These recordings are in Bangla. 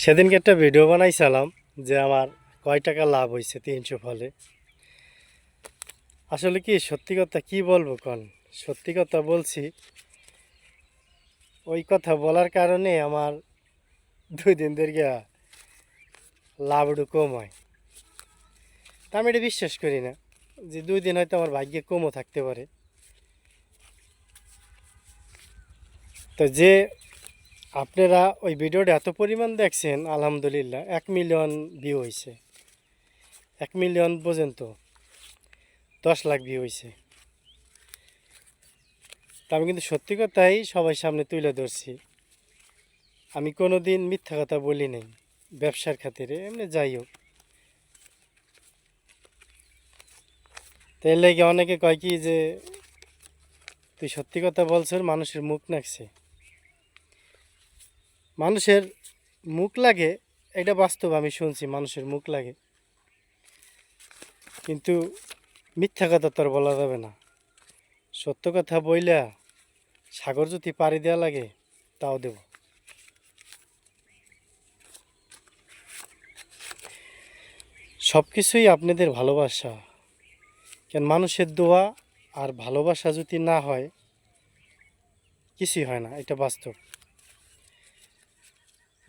সেদিনকে একটা ভিডিও বানাইছিলাম যে আমার কয় টাকা লাভ হয়েছে 300 ফলে। আসলে কি সত্যি কথা কি বলবো কোন, সত্যি কথা বলছি। ওই কথা বলার কারণে আমার 2 দিন ধরে লাভ একটু কম হয়। তা আমি এটা বিশ্বাস করি না যে 2 দিন হয়তো আমার ভাগ্যে কমও থাকতে পারে। তো যে আপনারা ওই ভিডিওটা এত পরিমাণ দেখছেন, আলহামদুলিল্লাহ 1 মিলিয়ন ভিউ হয়েছে। 1 মিলিয়ন পর্যন্ত 10 লাখ ভিউ হয়েছে। তা আমি কিন্তু সত্যি কথাই সবার সামনে তুলে ধরছি। আমি কোনো দিন মিথ্যা কথা বলি নাই ব্যবসার খাতিরে, এমনি যাই হোক। তো এর লেগে অনেকে কয় কি যে তুই সত্যি কথা বলছিস, মানুষের মুখ লাগছে। মানুষের মুখ লাগে, এটা বাস্তব, আমি শুনছি মানুষের মুখ লাগে, কিন্তু মিথ্যা কথা তো আর বলা যাবে না। সত্য কথা বইলা সাগর যদি পাড়ি দেওয়া লাগে তাও দেব। সব কিছুই আপনাদের ভালোবাসা, কেন মানুষের দোয়া আর ভালোবাসা যদি না হয় কিছুই হয় না, এটা বাস্তব।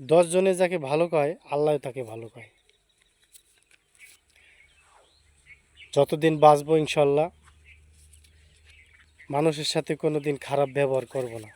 10 জনে যাকে ভালো কয় আল্লাহ তাকে ভালো কয়। যতদিন বাঁচবো ইনশাল্লাহ মানুষের সাথে কোনো দিন খারাপ ব্যবহার করব না।